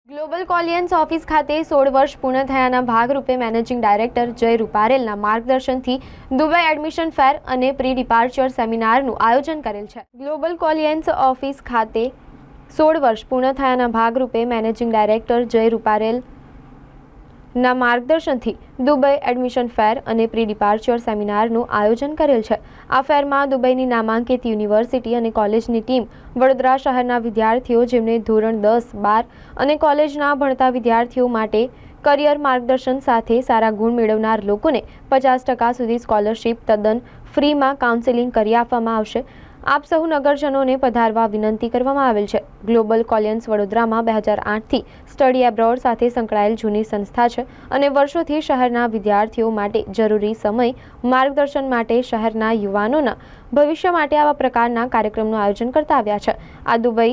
Global કોલિયન્સ office ખાતે 16 વર્ષ પૂર્ણ થયાના ભાગરૂપે મેનેજિંગ ડાયરેક્ટર જય રૂપારેલના માર્ગદર્શનથી દુબઈ એડમિશન ફેર અને પ્રી ડિપાર્ચર સેમિનારનું આયોજન કરેલ છે. ગ્લોબલ કોલિયન્સ ઓફિસ ખાતે 16 વર્ષ પૂર્ણ થયાના ભાગરૂપે મેનેજિંગ ડાયરેક્ટર જય રૂપારેલના માર્ગદર્શનથી દુબઈ એડમિશન ફેર અને પ્રી ડિપાર્ચર સેમિનારનું આયોજન કરેલ છે. આ ફેરમાં દુબઈની નામાંકિત યુનિવર્સિટી અને કોલેજની ટીમ, વડોદરા શહેરના વિદ્યાર્થીઓ જેમને ધોરણ 10, 12 અને કોલેજના ભણતા વિદ્યાર્થીઓ માટે કરિયર માર્ગદર્શન સાથે સારા ગુણ મેળવનાર લોકોને 50% સુધી સ્કોલરશીપ તદ્દન ફ્રીમાં કાઉન્સેલિંગ કરી આપવામાં આવશે. આપ સહુ નગરજનોને પધારવા વિનંતી કરવામાં આવેલ છે. ગ્લોબલ કોલિયન્સ વડોદરામાં 2008થી સ્ટડી એબ્રોડ સાથે સંકળાયેલ જૂની સંસ્થા છે અને વર્ષોથી શહેરના વિદ્યાર્થીઓ માટે જરૂરી સમય માર્ગદર્શન માટે શહેરના યુવાનોના ભવિષ્ય માટે આવા પ્રકારના કાર્યક્રમનું આયોજન કરતા આવ્યા છે. આ દુબઈ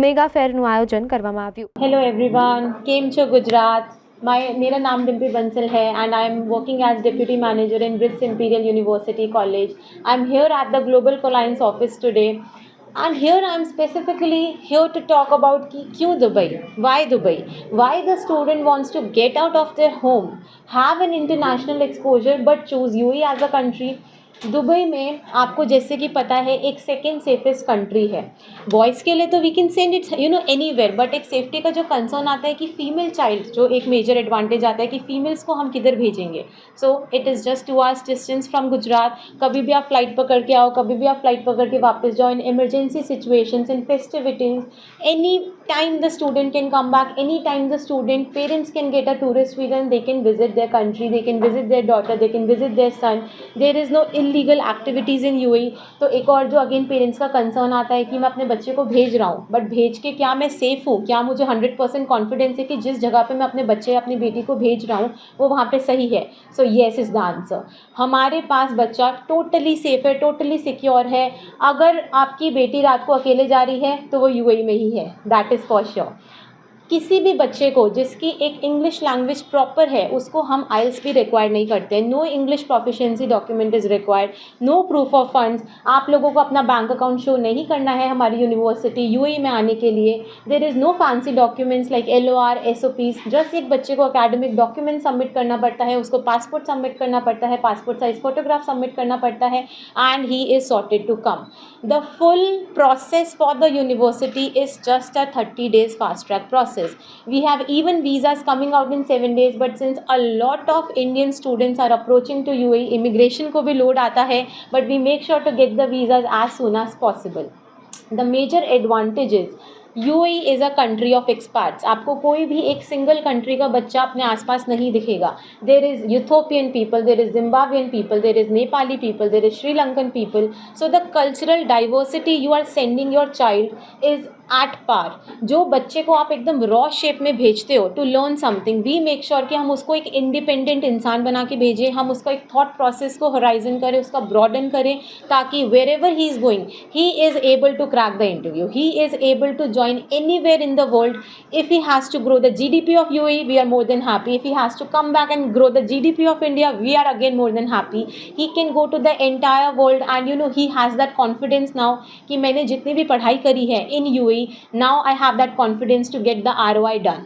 મેગા ફેરનું આયોજન કરવામાં આવ્યું. हेलो एवरीवन, केम छो गुजरात. मेरा नाम डिम्पी बंसल है and I am working as deputy manager in Brits Imperial University College. I am here at the Global Alliance office today, and here I am specifically here to talk about कि क्यों Dubai, why the student wants to get out of their home, have an international exposure but choose UAE as a country. Dubai में आपको जैसे कि पता है एक second safest country है. बॉयज़ के लिए तो we can send it anywhere, but एक सेफ्टी का जो कंसर्न आता है कि फ़ीमेल चाइल्ड, जो एक मेजर एडवांटेज आता है कि फ़ीमेल्स को हम किधर भेजेंगे. So it is just 2 hours distance from Gujarat. कभी भी आप फ्लाइट पकड़ के आओ, कभी भी आप फ्लाइट पकड़ के वापस जाओ. In emergency situations, in festivities, any time the student can come back, any time the student parents can get a tourist visa and they can visit their country, they can visit their daughter, they can visit their son. There is no illegal activities in UAE. तो एक और जो again parents का concern आता है कि मैं अपने बच्चे को भेज रहा हूँ, बट भेज के क्या मैं सेफ़ हूँ, क्या मुझे 100% कॉन्फिडेंस है कि जिस जगह पे मैं अपने बच्चे या अपनी बेटी को भेज रहा हूँ वो वहाँ पे सही है. So yes is the answer. हमारे पास बच्चा टोटली सेफ़ है, टोटली सिक्योर है. अगर आपकी बेटी रात को अकेले जा रही है तो वो यूएई में ही है, दैट इज़ फॉर श्योर. किसी भी बच्चे को जिसकी एक इंग्लिश लैंग्वेज प्रॉपर है उसको हम आइल्स भी रिक्वायर नहीं करते. No English proficiency document is required, no proof of funds. आप लोगों को अपना बैंक अकाउंट शो नहीं करना है हमारी यूनिवर्सिटी यूएई में आने के लिए. There is no fancy documents like LOR, SOPs. Just एक बच्चे को अकेडमिक डॉक्यूमेंट सबमिट करना पड़ता है, उसको पासपोर्ट सबमिट करना पड़ता है, पासपोर्ट साइज़ फोटोग्राफ सबमिट करना पड़ता है, and he is sorted to come. The full process for the university is just a 30 days fast track process. We have even visas coming out in 7 days, but since a lot of Indian students are approaching to UAE, immigration को भी load आता है, but we make sure to get the visas as soon as possible. The major advantage is UAE is a country of experts. आपको कोई भी एक single country का बच्चा अपने आसपास नहीं दिखेगा. There is Ethiopian people, there is Zimbabwean people, there is Nepali people, there is Sri Lankan people. So the cultural diversity you are sending your child is at par. जो बच्चे को आप एकदम रॉ शेप में भेजते हो to learn something, we make sure कि हम उसको एक इंडिपेंडेंट इंसान बना के भेजें. हम उसका एक थॉट प्रोसेस को होराइजन करें, उसका ब्रॉडन करें, ताकि wherever he is going he is able to crack the interview, he is able to join anywhere in the world. If he has to grow the GDP of UAE, we are more than happy. If he has to come back and grow the GDP of India, we are again more than happy. He can go to the entire world and he has that confidence now कि मैंने जितनी भी पढ़ाई करी है in UAE, now I have that confidence to get the ROI done.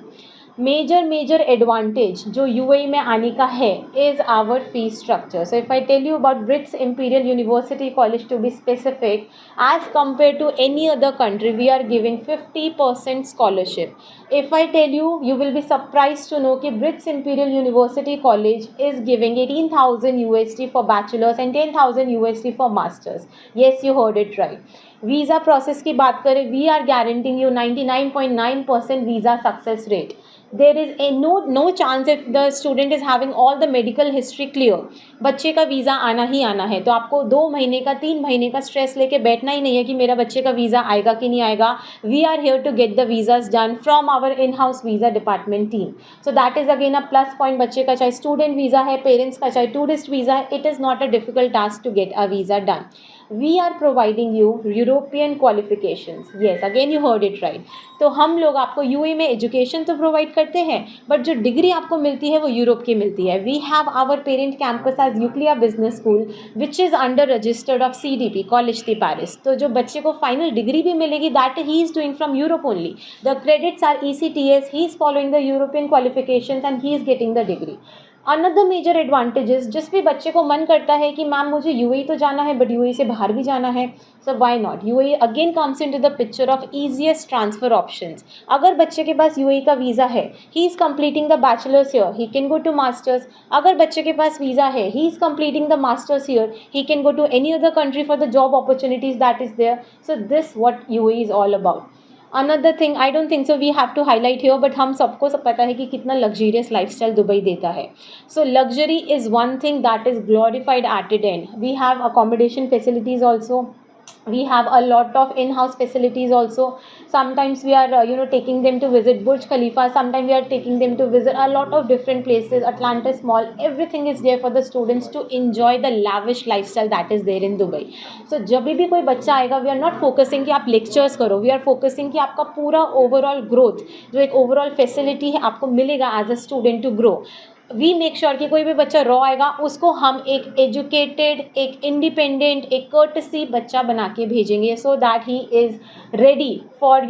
Major advantage जो UAE में आने का है is our fee structure. So if I tell you about Brits Imperial University College to be specific, as compare to any other country we are giving 50% scholarship. If I tell you, you will be surprise to know कि Brits Imperial University College is giving 18,000 USD for bachelors and 10,000 USD for masters. Yes, you heard it right. Visa process की बात करें, we are guaranteeing you 99.9% visa success rate. There is no chance if the student is having all the medical history clear. बच्चे का visa आना ही आना है, तो आपको 2 महीने का 3 महीने का स्ट्रेस लेके बैठना ही नहीं है कि मेरा बच्चे का वीज़ा आएगा कि नहीं आएगा. We are here to get the visas done from our in house visa department team. So that is again a plus point. बच्चे का चाहे स्टूडेंट वीज़ा है, पेरेंट्स का चाहे टूरिस्ट वीज़ा है, it is not a difficult task to get a visa done. We are providing you European qualifications. Yes, again you heard it right. तो हम लोग आपको यूएई में एजुकेशन तो प्रोवाइड करते हैं, बट जो डिग्री आपको मिलती है वो यूरोप की मिलती है. We have our parent campus as Euclea Business School which is under registered of CDP college the Paris. तो जो बच्चे को फाइनल डिग्री भी मिलेगी that he is doing from Europe only. The credits are ECTS, he is following the European qualifications and he is getting the degree. Another major advantages, जिस भी बच्चे को मन करता है कि मैम मुझे यूएई तो जाना है बट यूएई से बाहर भी जाना है, so why not. UAE again comes into the picture of easiest transfer options. अगर बच्चे के पास यूएई का वीज़ा है, he is completing the bachelors here, he can go to masters. अगर बच्चे के पास वीज़ा है, he is completing the masters here, he can go to any other country for the job opportunities that is there. So this what UAE is all about. Another thing I don't think so we have to highlight here, but हम सबको सब पता है कि कितना luxurious lifestyle Dubai देता है. So luxury is one thing that is glorified at it end. We have accommodation facilities also. We have a lot of in-house facilities also. Sometimes we are taking them to visit Burj Khalifa, sometimes we are taking them to visit a lot of different places, Atlantis Mall. Everything is there for the students to enjoy the lavish lifestyle that is there in Dubai. So जब भी कोई बच्चा आएगा, we are not focusing कि आप lectures करो, we are focusing कि आपका पूरा overall growth, जो एक overall facility है आपको मिलेगा as a student to grow. We make sure कि कोई भी बच्चा रॉ आएगा उसको हम एक एजुकेटेड, एक इंडिपेंडेंट, एक कर्टसी बच्चा बना के भेजेंगे, so that he is ready for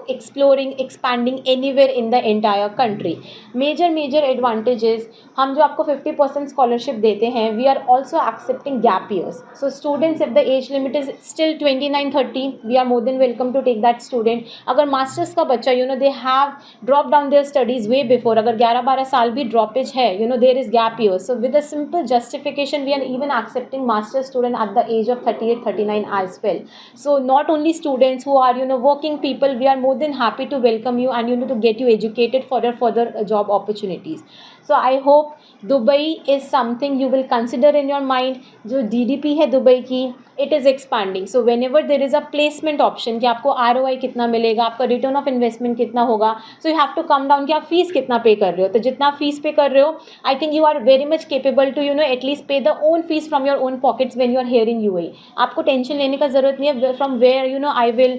exploring, expanding anywhere in the entire country. Major advantages, हम जो आपको 50% स्कॉलरशिप देते हैं, we are also accepting gap years. So students, if the age limit is still 29-30, we are more than welcome to take that student. अगर masters का बच्चा they have drop down their studies way before, अगर 11-12 साल भी droppage है, there is gap years. So with a simple justification, we are even accepting master student at the age of 38-39 as well. So not only students who are working people, we are more than happy to welcome you and to get you educated for your further job opportunities. So I hope Dubai is something you will consider in your mind. जो GDP है Dubai की, it is expanding. So whenever there is a placement option कि आपको ROI कितना मिलेगा, आपका return of investment कितना होगा, so you have to come down कि आप फीस कितना पे कर रहे हो. तो जितना फीस पे कर रहे हो, I think you are very much capable to at least pay the own fees from your own pockets when you are here in UAE. आपको टेंशन लेने का ज़रूरत नहीं है from where I will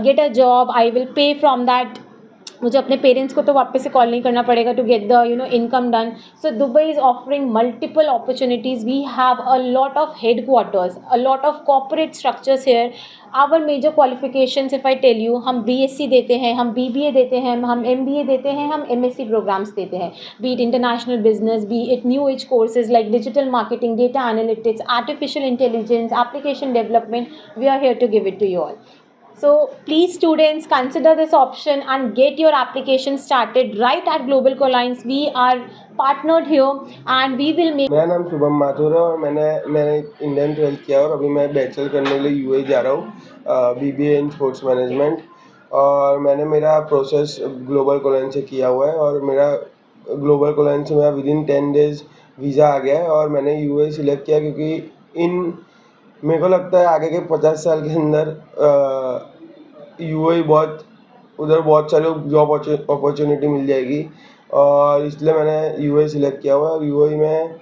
get a job, I will pay from that. मुझे अपने parents को तो वापस से कॉल नहीं करना पड़ेगा to get the income done. So Dubai is offering multiple opportunities. We have a lot of head quarters, a lot of corporate structures here. Our major qualifications if I tell you, हम BSc देते हैं, हम BBA देते हैं, हम MBA देते हैं, हम MSc प्रोग्राम्स देते हैं. Be it international business, be it new age courses like digital marketing, data analytics, artificial intelligence, application development. We are here to give it to you all. So please students, consider this option and get your application started right at Global Colines. We are partnered here and we will make. मेरा नाम शुभम माथुर है और मैंने Indian 12th किया और अभी मैं bachelor करने के लिए UAE जा रहा हूँ, BBA इन स्पोर्ट्स मैनेजमेंट. और मैंने मेरा प्रोसेस ग्लोबल कोलाइन से किया हुआ है और मेरा ग्लोबल कोलाइन से मेरा विदिन 10 डेज़ वीज़ा आ गया है. और मैंने UAE सिलेक्ट किया क्योंकि मेरे को लगता है आगे के 50 साल के अंदर UAE उधर बहुत सारे जॉब अपॉर्चुनिटी मिल जाएगी और इसलिए मैंने UAE सिलेक्ट किया हुआ है. और UAE में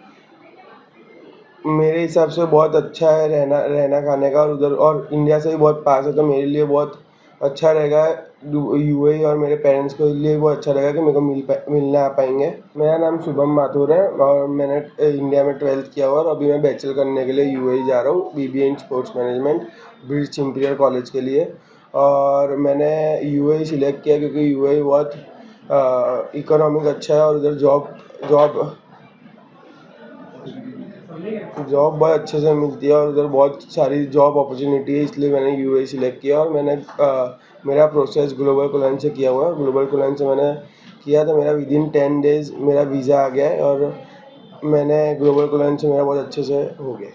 मेरे हिसाब से बहुत अच्छा है रहना खाने का, और उधर और इंडिया से भी बहुत पास है, तो मेरे लिए बहुत अच्छा रहेगा UAE और मेरे पेरेंट्स के लिए बहुत अच्छा रहेगा कि मेरे को मिलने आ पाएंगे. मेरा नाम शुभम माथुर है और मैंने इंडिया में 12th किया हुआ और अभी मैं बैचलर करने के लिए UAE जा रहा हूँ, BBA in sports management, British imperial college के लिए. और मैंने UAE सिलेक्ट किया क्योंकि UAE बहुत इकोनॉमिक अच्छा है और उधर जॉब बहुत अच्छे से मिलती है और उधर बहुत सारी जॉब अपॉर्चुनिटी है, इसलिए मैंने UAE सिलेक्ट किया. और मैंने मेरा प्रोसेस ग्लोबल कोलाइन से किया हुआ है. ग्लोबल कोलाइन से मैंने किया तो मेरा विदिन 10 डेज़ मेरा वीज़ा आ गया है और मैंने ग्लोबल कोलाइन से मेरा बहुत अच्छे से हो गया.